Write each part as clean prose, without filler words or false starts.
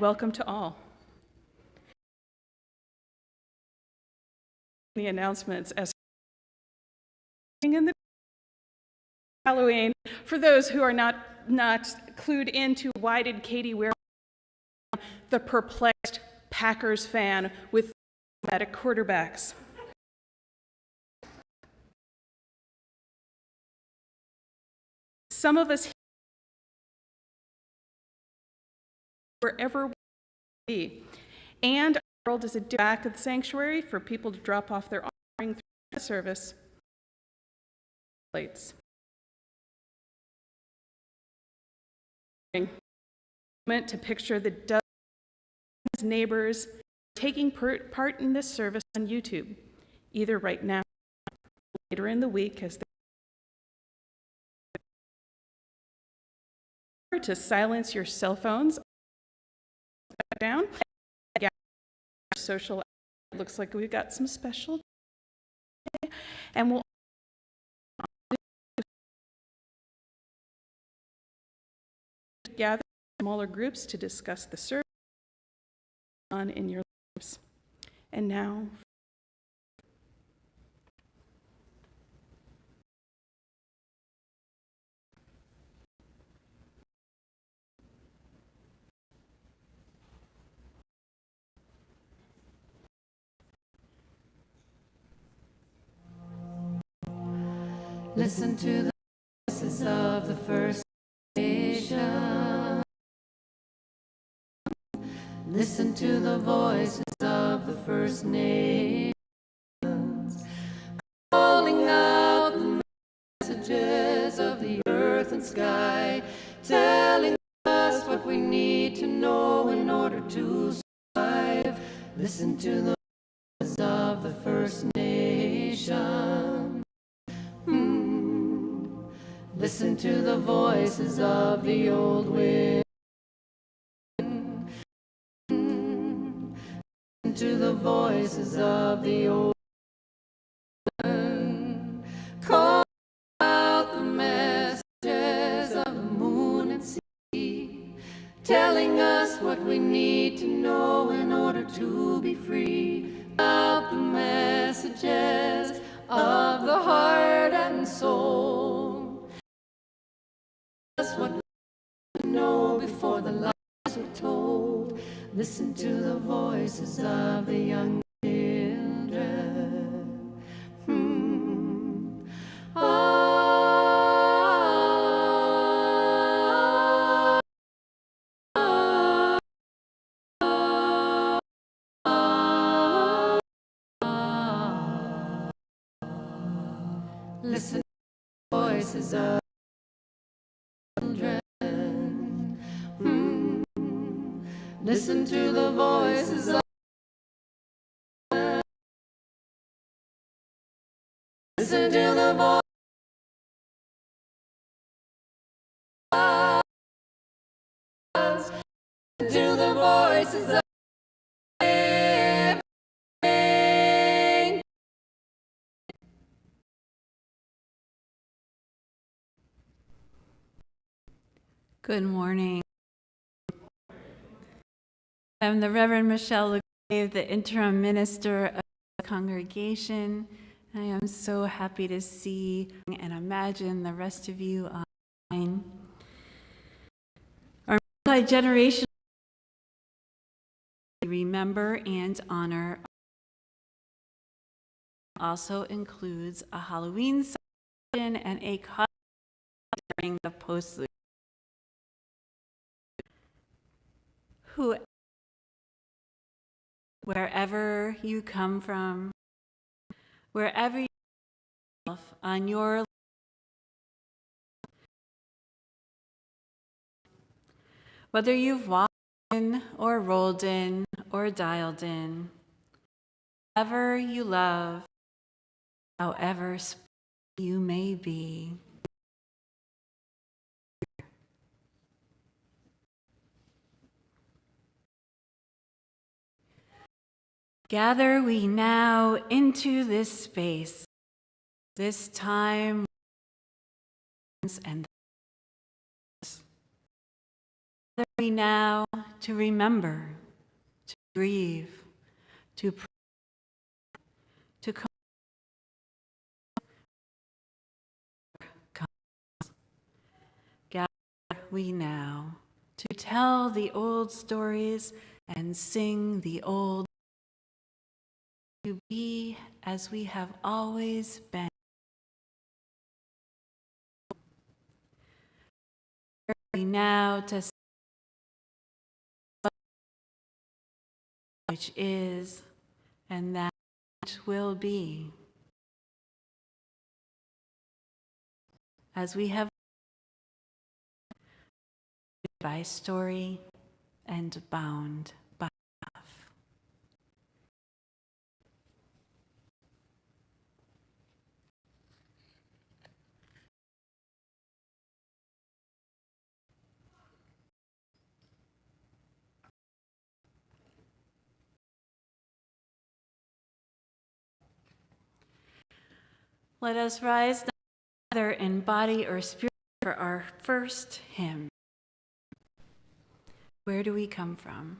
welcome to all. The announcements as in the Halloween, for those who are not clued into why did Katy wear the perplexed Packers fan with dramatic quarterbacks. Some of us wherever we be, and our world is a back of the sanctuary for people to drop off their offering through the service plates. Moment to picture the dozens of neighbors taking part in this service on YouTube, either right now or later in the week as they to silence your cell phones down. Social, it looks like we've got some special, and we'll gather smaller groups to discuss the service on in your lives. And now, listen to the voices of the First Nation. Listen to the voices of the First Nations, calling out the messages of the earth and sky, telling us what we need to know in order to survive. Listen to the voices of the First Nation. Listen to the voices of the old wind. Listen to the voices of the old wind. Call out the messages of the moon and sea, telling us what we need to know in order to be free. Out the messages of the heart and soul. That's what we know before the lies were told. Listen to the voices of the young children. Listen to the voices of children. Listen to the voices of listen to the voice to the voices of living. Good morning. I'm the Reverend Michelle LaGrave, the interim minister of the congregation. I am so happy to see and imagine the rest of you online. Our multi-generational remember and honor also includes a Halloween celebration and a cause during the post. Wherever you come from, wherever you are on your life, whether you've walked in or rolled in or dialed in, whoever you love, however you may be. Gather we now into this space, this time and Gather we now to remember, to grieve, to pray, to come. Gather we now to tell the old stories and sing the old, to be as we have always been. Gather we now to which is and that will be, as we have by story and bound by love. Let us rise together in body or spirit for our first hymn. Where do we come from?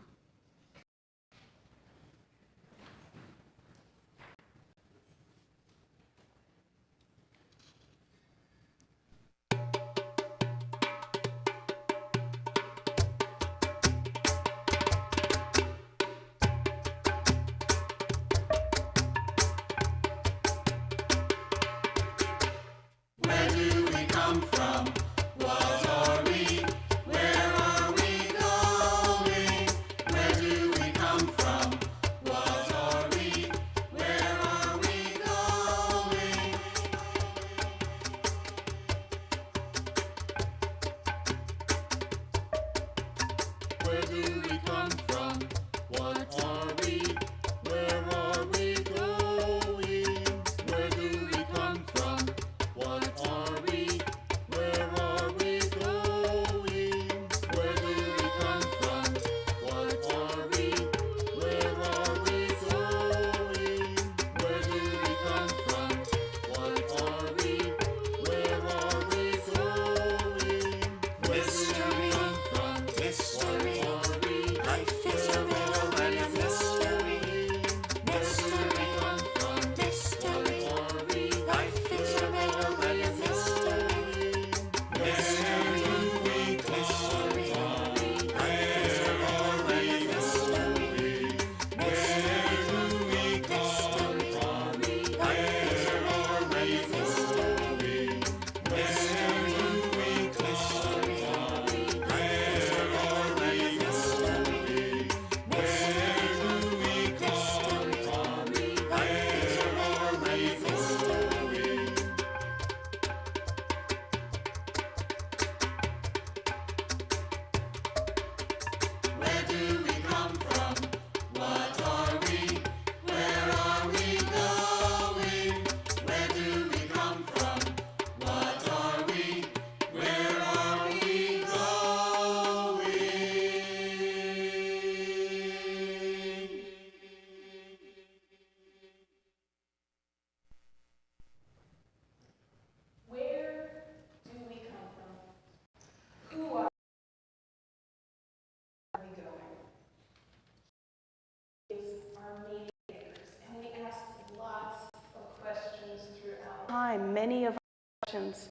Many of our questions.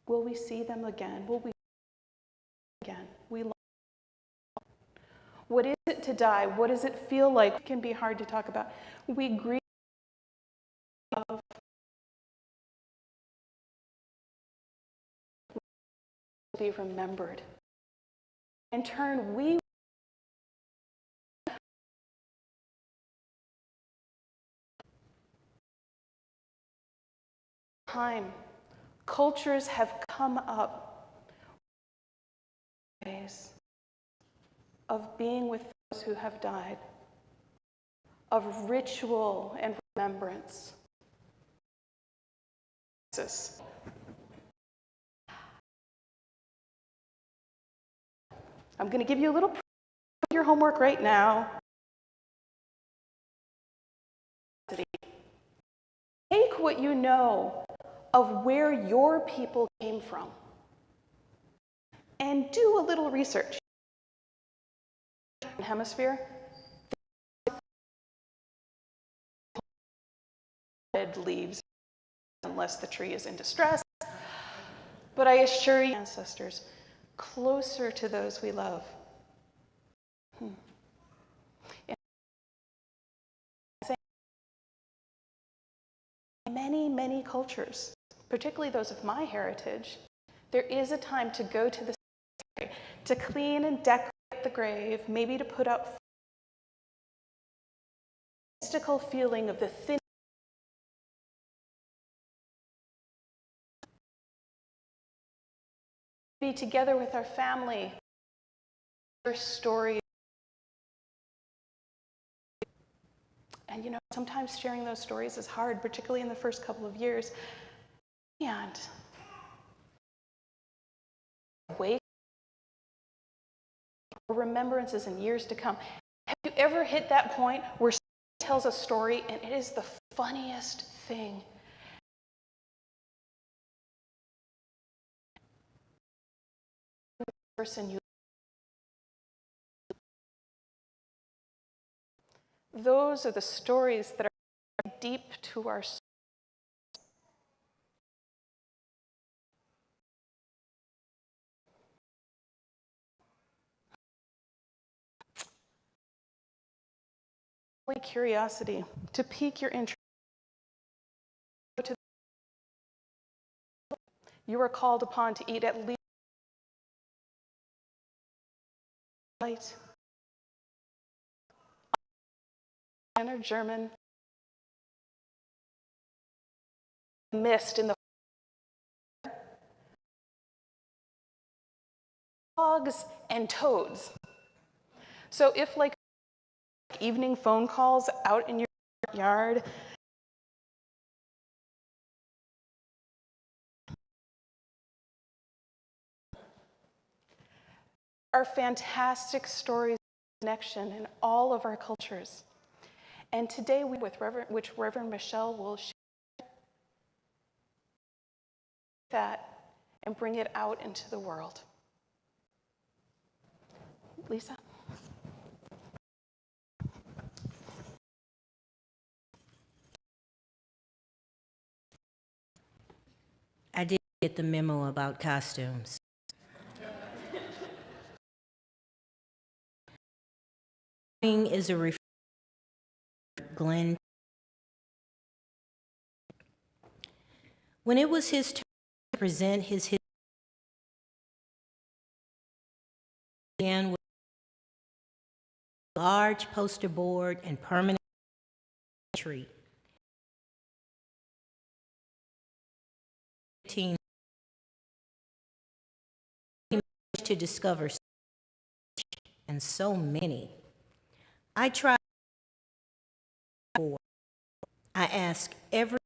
Will we see them again? Will we again? What is it to die? What does it feel like? It can be hard to talk about. We grieve of be remembered. In turn, we time, cultures have come up ways of being with those who have died, of ritual and remembrance. I'm going to give you a little of your homework right now. Take what you know of where your people came from. And do a little research. Hemisphere, leaves unless the tree is in distress. But I assure you, ancestors, closer to those we love. In many cultures, particularly those of my heritage, there is a time to go to the cemetery, to clean and decorate the grave, maybe to put up a mystical feeling of the thin be together with our family, their story. And you know, sometimes sharing those stories is hard, particularly in the first couple of years. And wake remembrances in years to come. Have you ever hit that point where someone tells a story and it is the funniest thing? Person you those are the stories that are deep to our soul. Curiosity, to pique your interest. You are called upon to eat at least light. Or German mist in the frogs and toads. So if like evening phone calls out in your yard, are fantastic stories of connection in all of our cultures. And today, which Reverend Michelle will share that and bring it out into the world. Lisa? I did get the memo about costumes. Is a Glenn. When it was his turn to present his began with a large poster board and permanent tree. He managed to discover and so many. I tried. I asked every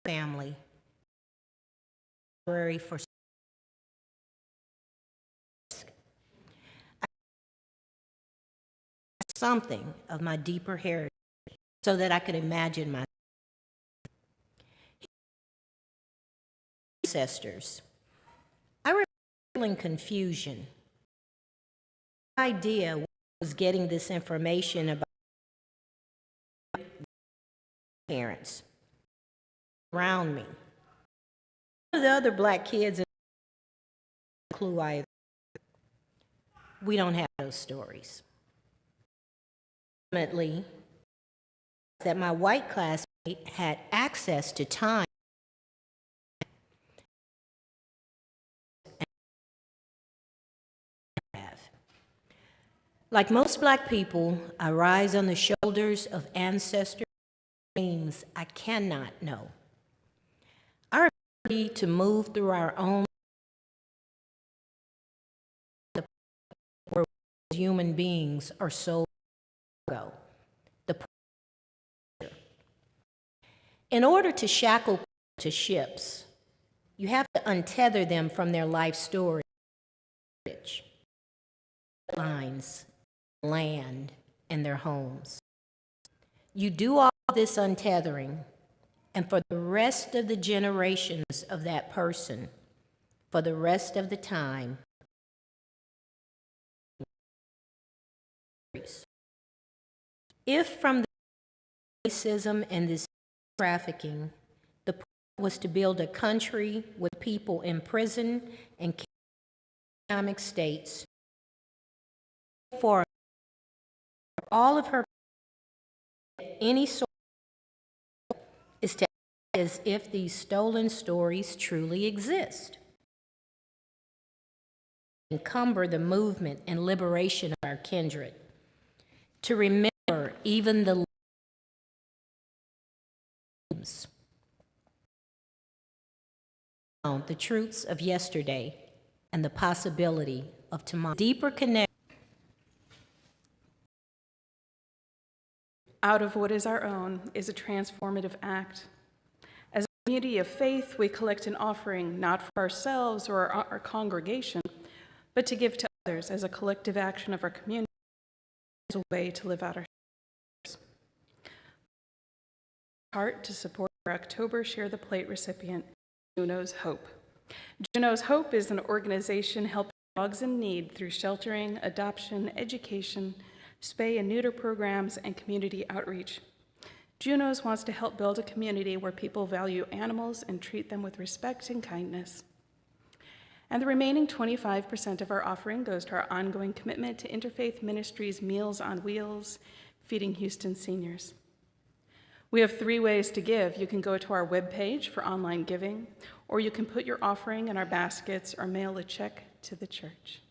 family for something of my deeper heritage so that I could imagine my ancestors. I remember feeling confusion. My idea was getting this information about parents around me. None of the other black kids had no clue either. We don't have those stories. Ultimately, that my white classmate had access to time like most black people, I rise on the shoulders of ancestors' dreams I cannot know. Our ability to move through our own where human beings are so low. In order to shackle to ships, you have to untether them from their life story, lines, land, and their homes. You do all this untethering, and for the rest of the generations of that person, for the rest of the time. If from the racism and this trafficking, the point was to build a country with people in prison and economic states, for all of her any sort is to act as if these stolen stories truly exist. Encumber the movement and liberation of our kindred. To remember even the truths of yesterday and the possibility of tomorrow. Deeper connection. Out of what is our own is a transformative act. As a community of faith, we collect an offering not for ourselves or our congregation, but to give to others as a collective action of our community, as a way to live out our heart to support our October Share the Plate recipient, Juno's Hope. Juno's Hope is an organization helping dogs in need through sheltering, adoption, education, spay and neuter programs, and community outreach. Juno's wants to help build a community where people value animals and treat them with respect and kindness. And the remaining 25% of our offering goes to our ongoing commitment to Interfaith Ministries' Meals on Wheels, feeding Houston seniors. We have 3 ways to give. You can go to our webpage for online giving, or you can put your offering in our baskets or mail a check to the church.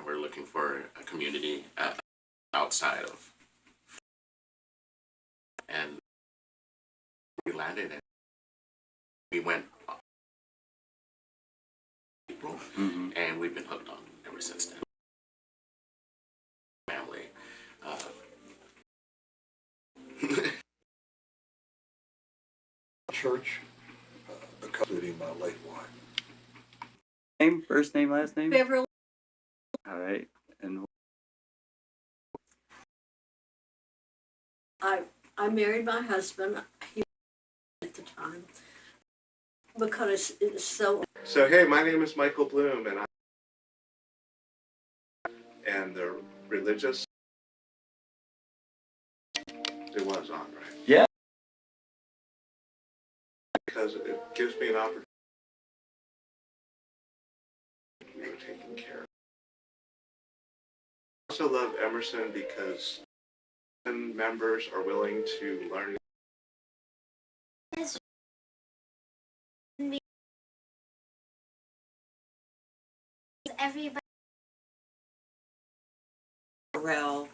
We're looking for a community outside of, and we landed and we went April, and we've been hooked on ever since then. Family. Church, including my late wife. Name, first name, last name? Beverly. All right. And I married my husband, he was at the time, because it's so. So hey, my name is Michael Bloom, and the Religious. It was on, right? Yeah. Because it gives me an opportunity. You were taking care of. I also love Emerson because members are willing to learn. Everybody. Well,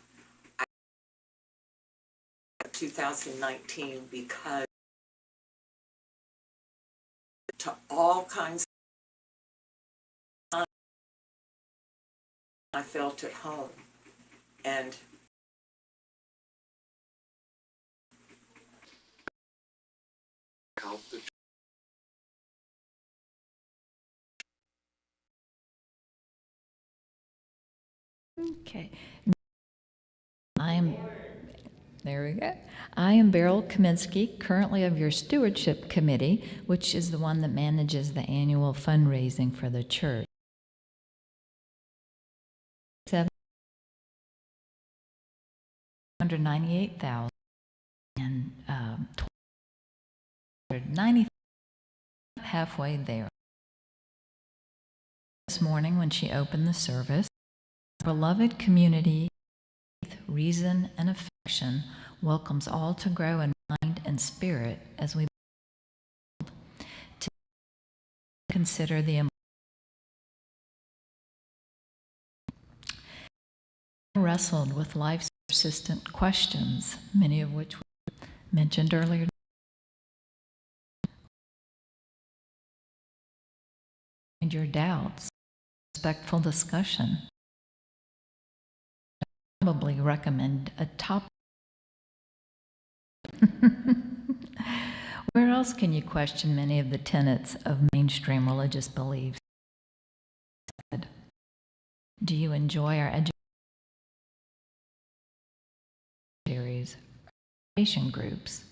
2019, because to all kinds of I felt at home, and Help the Okay. There we go. I am Beryl Kaminsky, currently of your stewardship committee, which is the one that manages the annual fundraising for the church. $798,000 and 90 halfway there. This morning when she opened the service, our beloved community, reason and affection welcomes all to grow in mind and spirit as we to consider the wrestled with life's persistent questions, many of which we mentioned earlier. And your doubts, respectful discussion. I probably recommend a top. Where else can you question many of the tenets of mainstream religious beliefs? Do you enjoy our education series, education groups?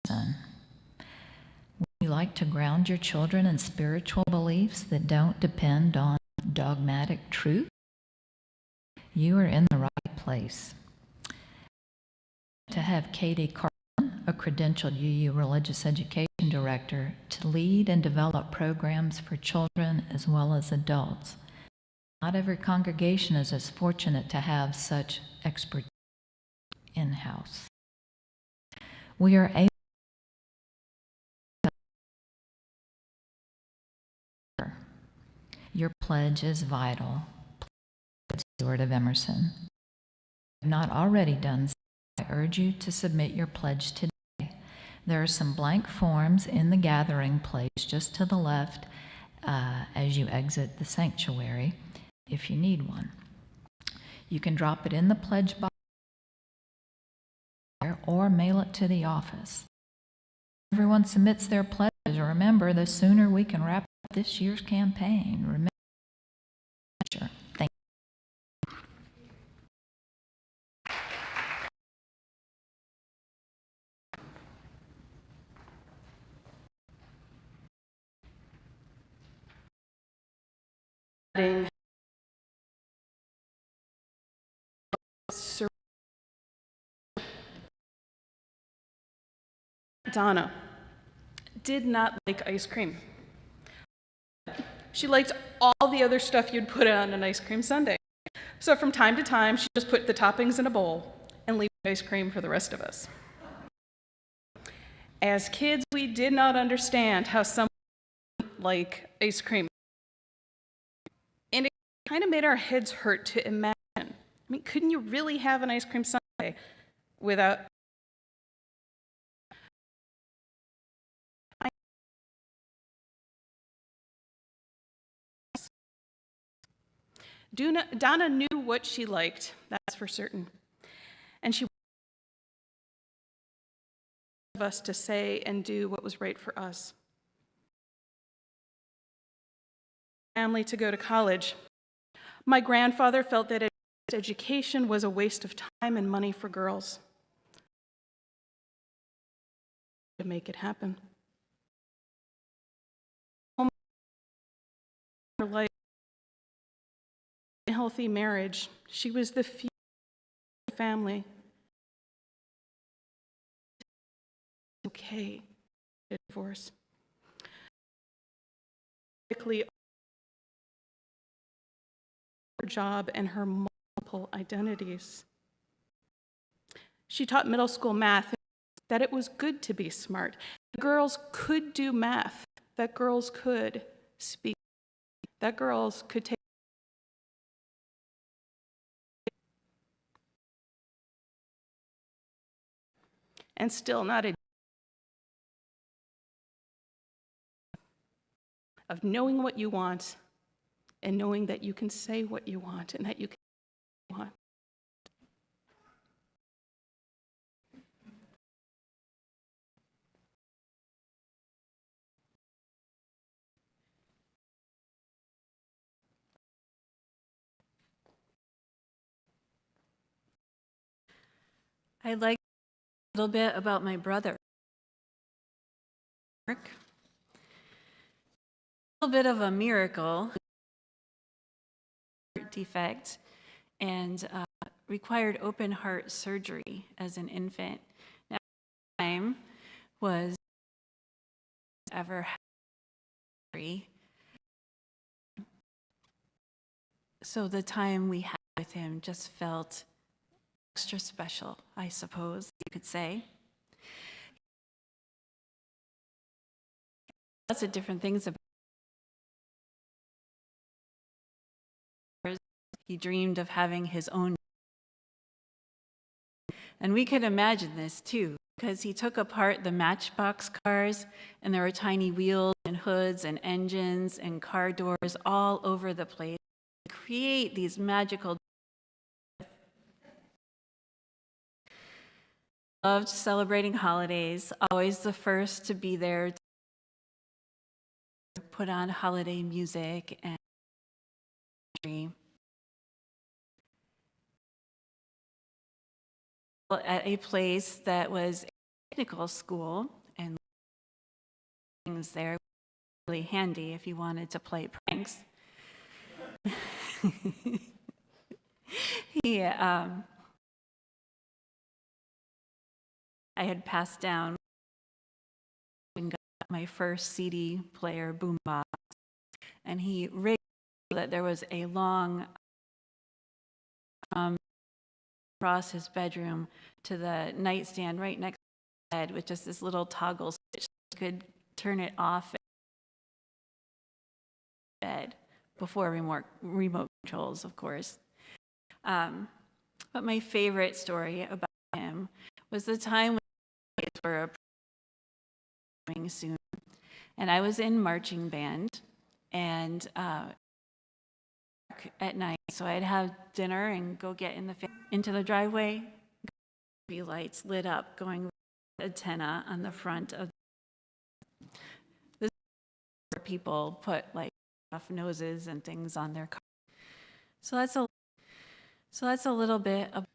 Would you like to ground your children in spiritual beliefs that don't depend on dogmatic truth? You are in the right place. To have Katy, Carpman, a credentialed UU religious education director, to lead and develop programs for children as well as adults. Not every congregation is as fortunate to have such expertise in-house. We are able to. Your pledge is vital. Steward of Emerson. If you have not already done so, I urge you to submit your pledge today. There are some blank forms in the gathering place just to the left as you exit the sanctuary if you need one. You can drop it in the pledge box or mail it to the office. Everyone submits their pledges. Remember, the sooner we can wrap up this year's campaign. Remember, thank you. Donna did not like ice cream. She liked all the other stuff you'd put on an ice cream sundae. So from time to time, she just put the toppings in a bowl and leave ice cream for the rest of us. As kids, we did not understand how someone like ice cream. And it kind of made our heads hurt to imagine. I mean, couldn't you really have an ice cream sundae without Donna knew what she liked, that's for certain. And she wanted us to say and do what was right for us. Family to go to college. My grandfather felt that education was a waste of time and money for girls. To make it happen. Her life, a healthy marriage. She was the future of the family. Okay, divorce. Her job and her multiple identities. She taught middle school math, that it was good to be smart. Girls could do math, that girls could speak, that girls could take. And still not a of knowing what you want and knowing that you can say what you want and that you can want. I'd like a little bit about my brother. A little bit of a miracle, defect, and required open heart surgery as an infant. Now, time was ever happy. So the time we had with him just felt extra special, I suppose you could say. Lots of different things about. He dreamed of having his own. And we could imagine this too, because he took apart the Matchbox cars, and there were tiny wheels and hoods and engines and car doors all over the place to create these magical. Loved celebrating holidays, always the first to be there to put on holiday music and at a place that was a technical school, and things there were really handy if you wanted to play pranks. I had passed down and got my first CD player boombox, and he rigged so that there was a long across his bedroom to the nightstand right next to the bed with just this little toggle switch. You could turn it off at bed before remote controls, of course. But my favorite story about him was the time when the kids were approaching soon, and I was in marching band, and at night, so I'd have dinner and go get into the driveway, be lights lit up going antenna on the front of this, where people put like off noses and things on their car. So that's a little bit of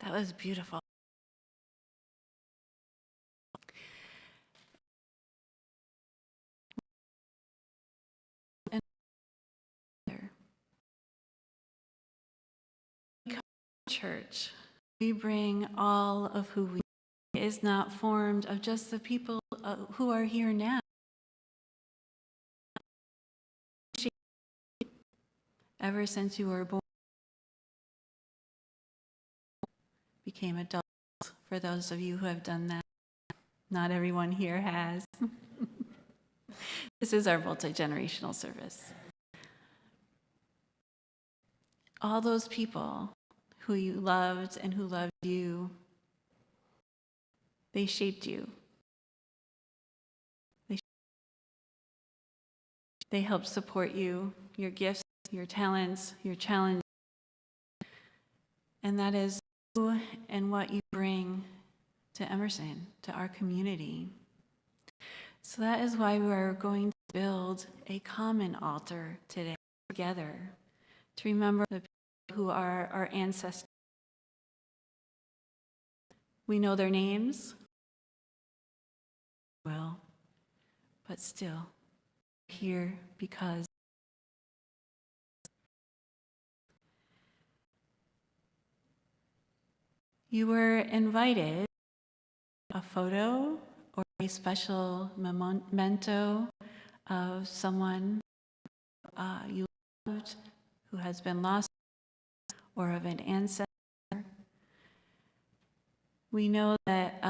That was beautiful. And church, we bring all of who we are. It is not formed of just the people who are here now. Ever since you were born, became adults. For those of you who have done that, not everyone here has. This is our multi-generational service. All those people who you loved and who loved you, they shaped you. They helped support you, your gifts, your talents, your challenges. And that is who and what you bring to Emerson, to our community. So that is why we are going to build a common altar today together to remember the people who are our ancestors. We know their names, well, but still here because you were invited a photo or a special memento of someone you loved who has been lost, or of an ancestor. We know that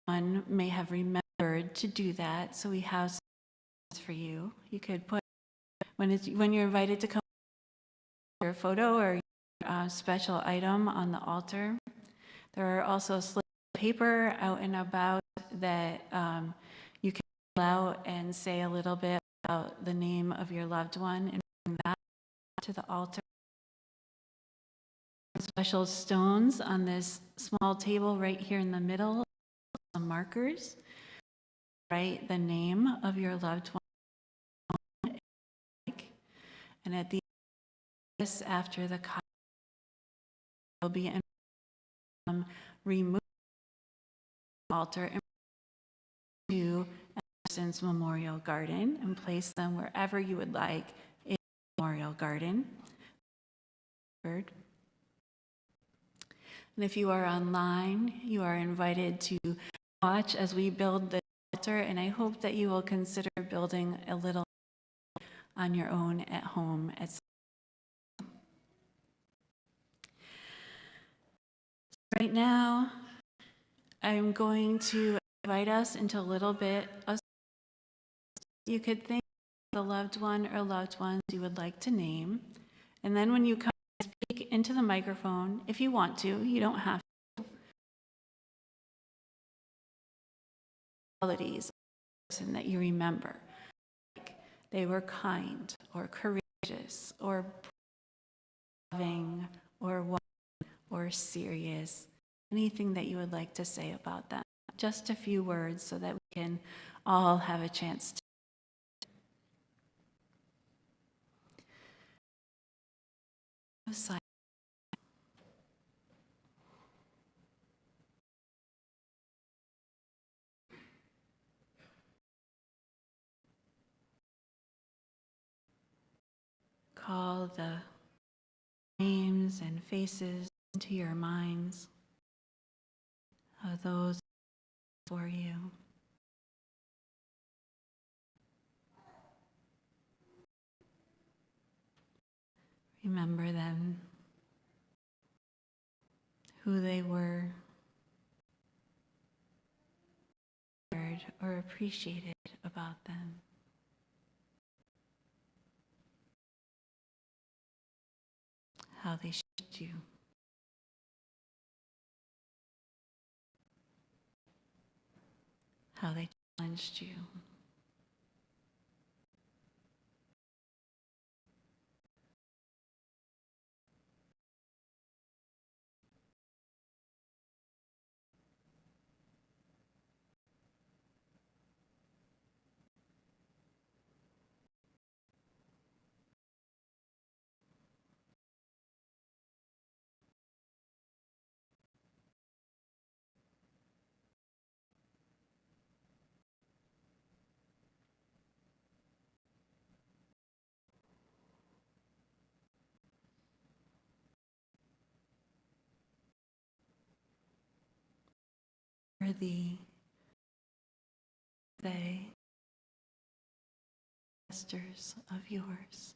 one may have remembered to do that, so we have some for you. You could put, when you're invited to come, your photo or your special item on the altar. There are also slips of paper out and about that you can fill out and say a little bit about the name of your loved one and bring that to the altar. Special stones on this small table right here in the middle, some markers. Write the name of your loved one. And at the end, after the will be remove the altar and to Emerson's Memorial Garden and place them wherever you would like in the Memorial Garden. And if you are online, you are invited to watch as we build the altar, and I hope that you will consider building a little on your own at home. Right now, I'm going to invite us into a little bit of, you could think of the loved one or loved ones you would like to name, and then when you come speak into the microphone, if you want to, you don't have to. Qualities of the person that you remember. Like they were kind or courageous or loving or wise or serious. Anything that you would like to say about them. Just a few words so that we can all have a chance to. Call the names and faces into your minds of those for you. Remember them, who they were, or appreciated about them. How they shaped you. How they challenged you. worthy they ancestors of yours,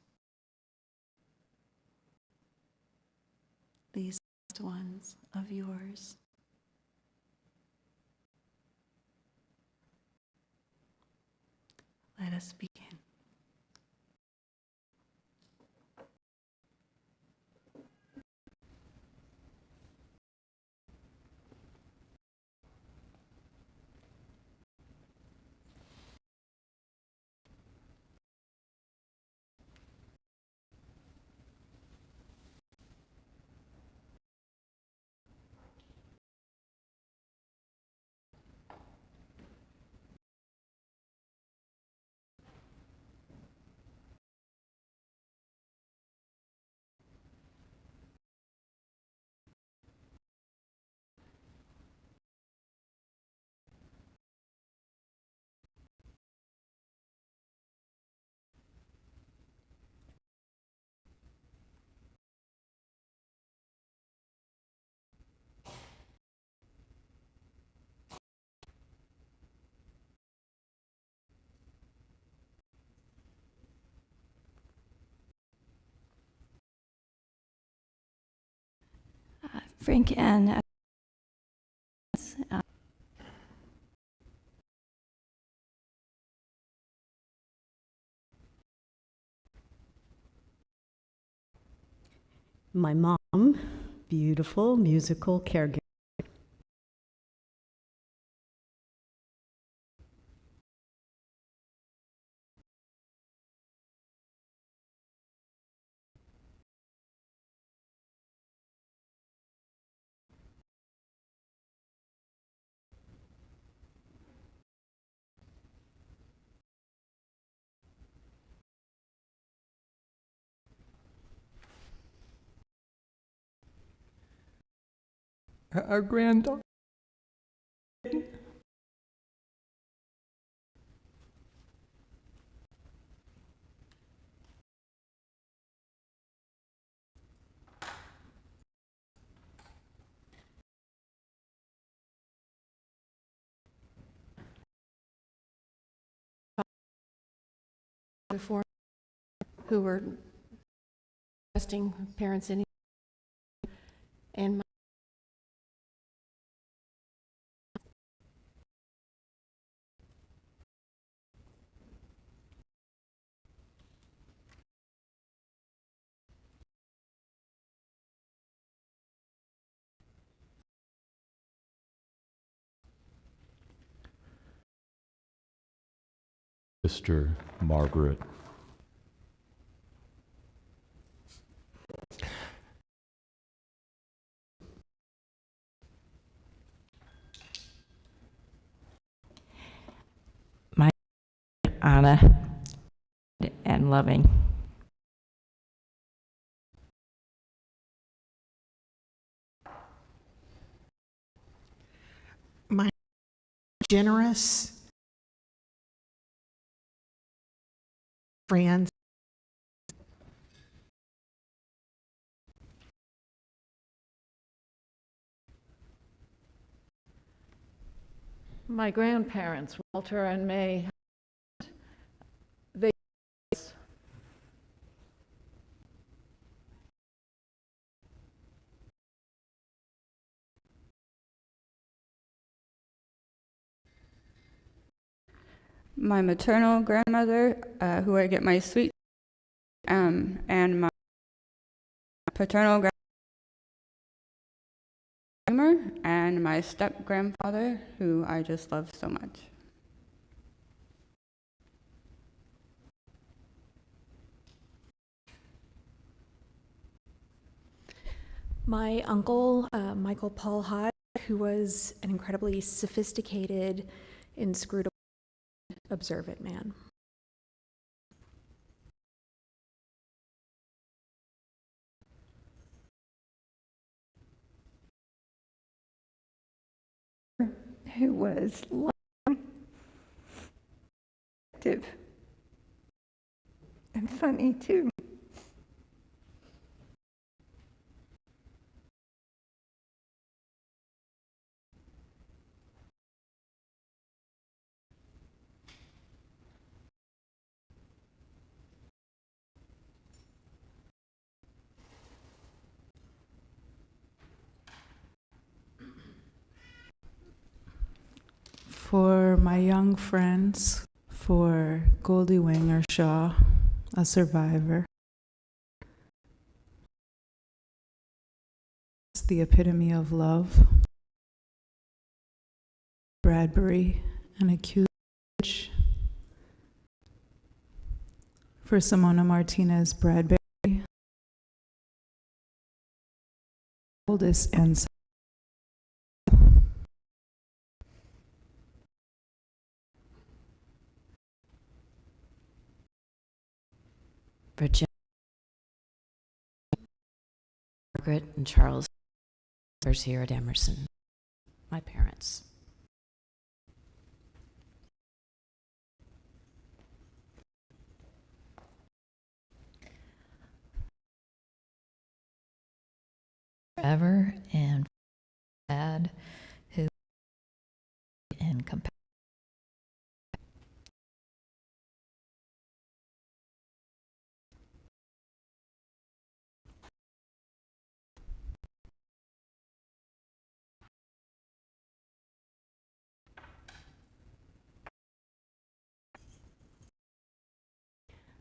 these loved ones of yours. Let us begin. Frank and my mom, beautiful musical caregiver. Our granddaughter. Before, who were testing parents in, and Sister Margaret. My Anna and loving. My generous friends. my grandparents, Walter and May, they my maternal grandmother, who I get my sweet, and my paternal grandmother, and my step grandfather, who I just love so much. My uncle, Michael Paul Hodge, who was an incredibly sophisticated, inscrutable, observant man. Who was active and funny too. For my young friends, for Goldie Wanger Shaw, a survivor. It's the epitome of love. Bradbury, an accused. For Simona Martinez Bradbury, oldest and Virginia, Margaret, and Charles here at Emerson, my parents. Forever and Dad, who and compassion.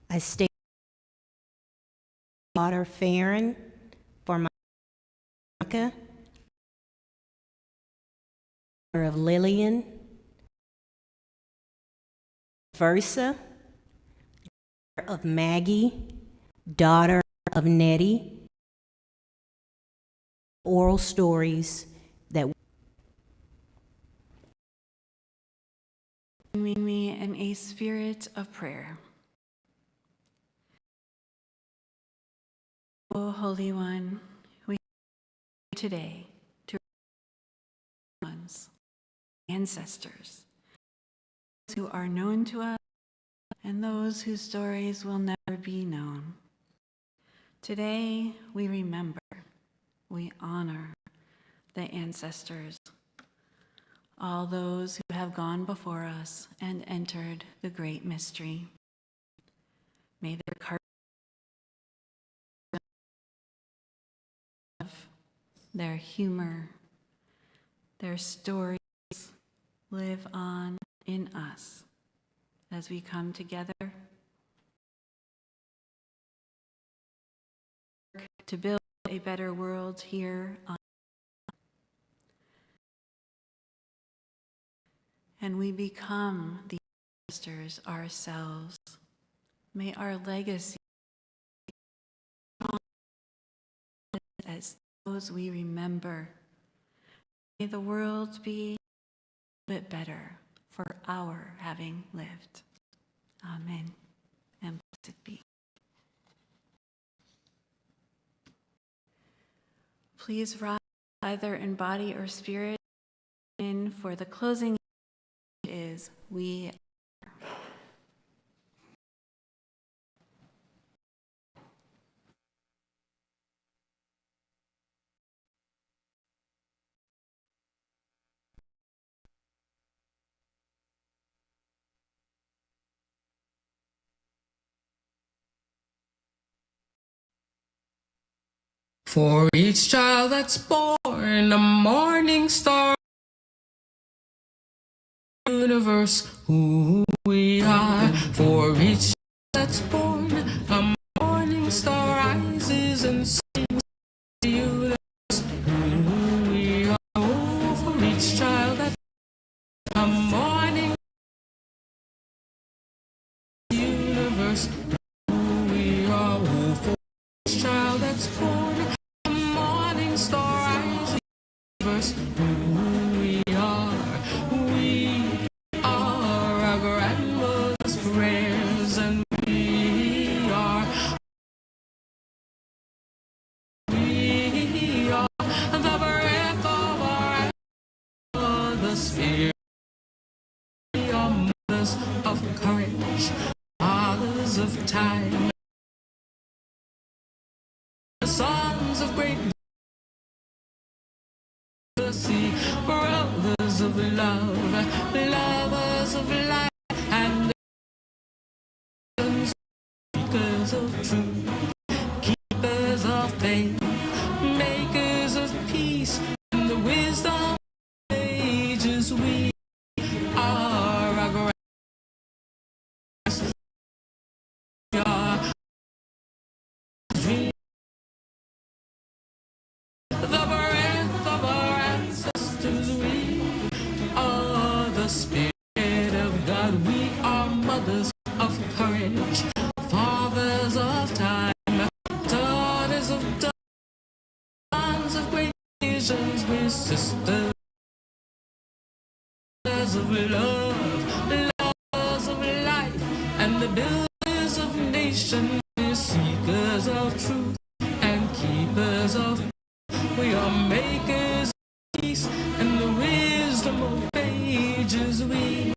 I stay daughter Farron for my daughter of Lillian, Versa, daughter of Maggie, daughter of Nettie. Oral stories that me in a spirit of prayer. O Holy One, we today to ones, ancestors, those who are known to us and those whose stories will never be known. Today we remember, we honor the ancestors, all those who have gone before us and entered the great mystery. May their their humor, their stories live on in us as we come together to build a better world here on and we become the ancestors ourselves. May our legacy as those we remember. May the world be a bit better for our having lived. Amen. And blessed be. Please rise either in body or spirit. In for the closing is we. For each child that's born, a morning star, universe, who we are. For each child that's born, a morning star rises and sings the universe, who we are. Oh, for each child that's a morning universe, who we are. Oh, for each child that's born, star rising, universe, who we are. We are our grandmother's prayers, and we are the breath of our mother's fear. We are mothers of courage, fathers of time, the sons of great mercy, brothers of love, lovers of light, and speakers of truth, keepers of faith, makers of peace, and the wisdom of ages. We are mothers of courage, fathers of time, daughters of daughters of great visions, we're sisters of love, lovers of life, and the builders of nations, we're seekers of truth and keepers of. We are makers of peace and the wisdom of ages. We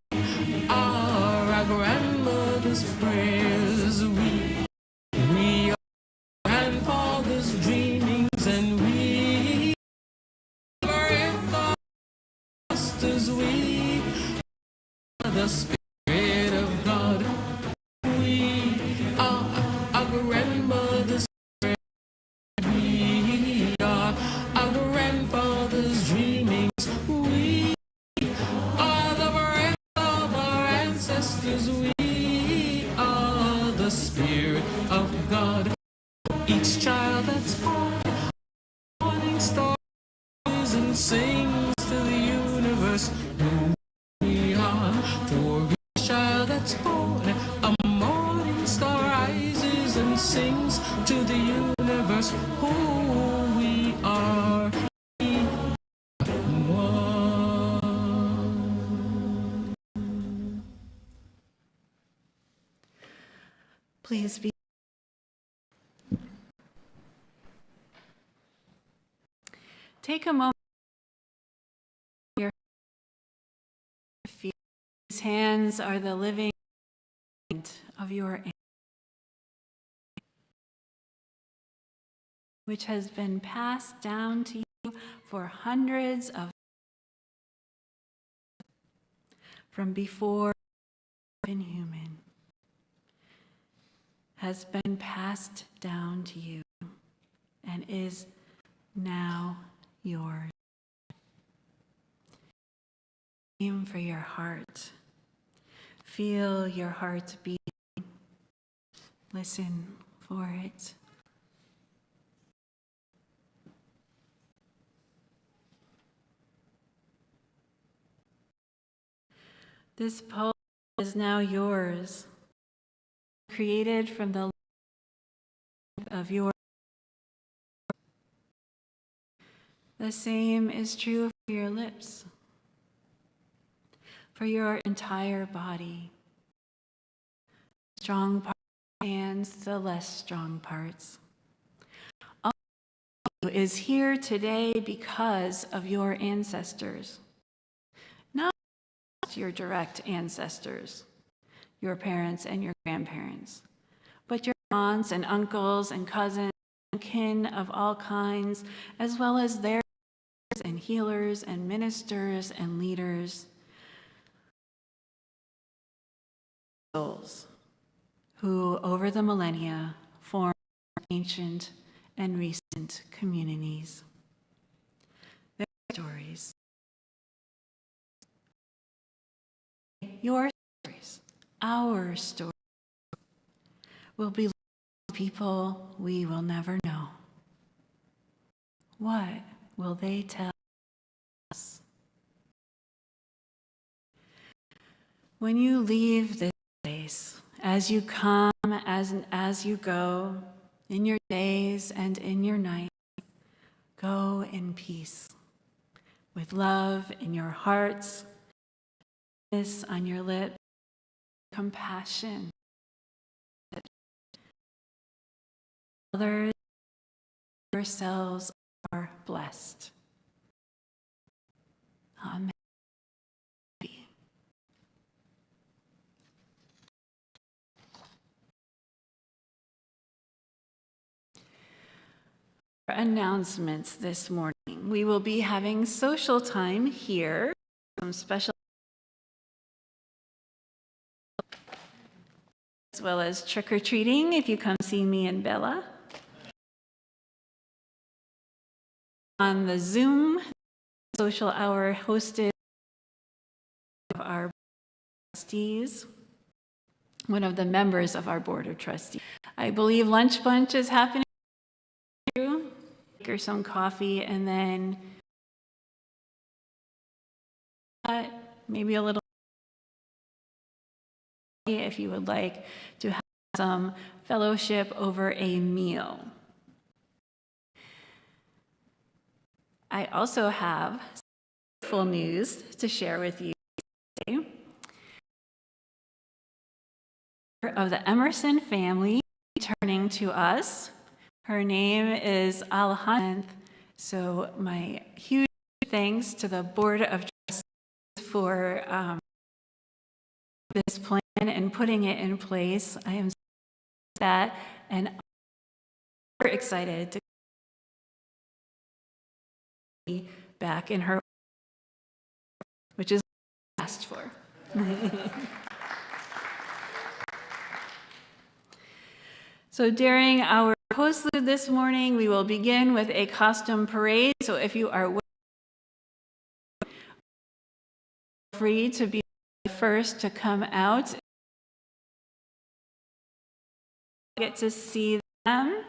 are our grandmother's prayers. We are grandfather's dreamings, and we are ancestors. We are the Spirit of God. We are our grandmother's prayers. We are our grandfather's dreamings. We are the breath of our ancestors. We are the Spirit of God. Each child that's born, morning star rises and sings to the universe who we are. For each child that's born, a morning star rises and sings to the universe who we are. Please be. Take a moment. Your feet. These hands are the living of your, which has been passed down to you for hundreds of from before been human, has been passed down to you and is now yours. Aim for your heart. Feel your heart beating. Listen for it. This pulse is now yours, created from the life of your. The same is true for your lips, for your entire body. Strong parts and the less strong parts. All of you is here today because of your ancestors. Not your direct ancestors, your parents and your grandparents, but your aunts and uncles and cousins and kin of all kinds, as well as their and healers and ministers and leaders, souls who over the millennia formed ancient and recent communities. Their stories, your stories, our stories, will be people we will never know. What will they tell us? When you leave this place, as you come, as you go, in your days and in your nights, go in peace, with love in your hearts, kiss on your lips, compassion. Others, yourselves are blessed. Amen. Announcements this morning. We will be having social time here, some special, as well as trick-or-treating if you come see me and Bella. On the Zoom social hour hosted by our trustees, one of the members of our board of trustees. I believe lunch bunch is happening. Or some coffee, and then maybe a little if you would like to have some fellowship over a meal. I also have full news to share with you today. Of the Emerson family returning to us. Her name is Alejandra. So my huge thanks to the Board of Trustees for this plan and putting it in place. I am that, and I'm super excited to be back in her, which is what I asked for. So during our postlude this morning, we will begin with a costume parade. So if you are free to be the first to come out, get to see them.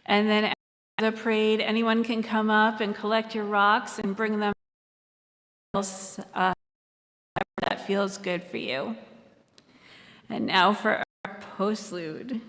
And then after the parade, anyone can come up and collect your rocks and bring them else that feels good for you. And now for our postlude.